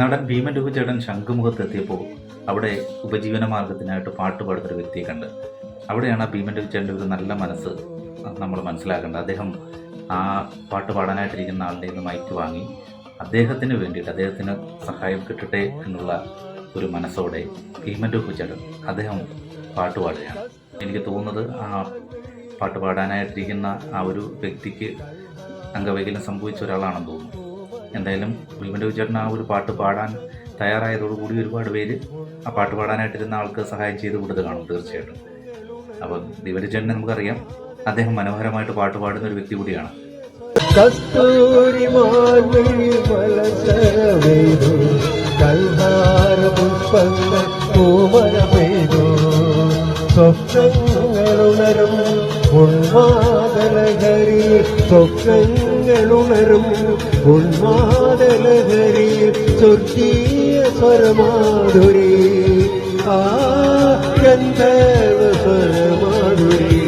നടൻ ഭീമൻ രഘുചേട്ടൻ ശംഖുമുഖത്തെത്തിയപ്പോൾ അവിടെ ഉപജീവന മാർഗത്തിനായിട്ട് പാട്ട് പാടുന്നൊരു വ്യക്തിയെ കണ്ട്. അവിടെയാണ് ആ ഭീമൻ രഘുചേട്ടൻ്റെ ഒരു നല്ല മനസ്സ് നമ്മൾ മനസ്സിലാക്കേണ്ടത്. അദ്ദേഹം ആ പാട്ട് പാടാനായിട്ടിരിക്കുന്ന ആളുടെ നിന്ന് മൈക്ക് വാങ്ങി അദ്ദേഹത്തിന് വേണ്ടിയിട്ട് അദ്ദേഹത്തിന് സഹായം കിട്ടട്ടെ എന്നുള്ള ഒരു മനസ്സോടെ ഭീമൻ രഘുചേട്ടൻ അദ്ദേഹം പാട്ട് പാടുകയാണ്. എനിക്ക് തോന്നുന്നത് ആ പാട്ട് പാടാനായിട്ടിരിക്കുന്ന ആ ഒരു വ്യക്തിക്ക് അംഗവൈകല്യം സംഭവിച്ച ഒരാളാണെന്ന് തോന്നുന്നു. എന്തായാലും ഭീമൻ രഘുചേട്ടൻ ആ ഒരു പാട്ട് പാടാൻ തയ്യാറായതോടുകൂടി ഒരുപാട് പേര് ആ പാട്ട് പാടാനായിട്ടിരുന്ന ആൾക്ക് സഹായം ചെയ്ത് കൊടുത്ത് കാണും തീർച്ചയായിട്ടും. അപ്പം ഭീമൻ രഘുചേട്ടനെ നമുക്കറിയാം, അദ്ദേഹം മനോഹരമായിട്ട് പാട്ട് പാടുന്ന ഒരു വ്യക്തി കൂടിയാണ്. സ്വപ്നങ്ങളുണരും ഉന്മാദലഹരി, സ്വപ്നങ്ങളുണരും ഉന്മാദലഹരി, സ്വർഗീയ സ്വരമാധുരി, ആ ഗന്ധർവ സ്വരമാധുരി.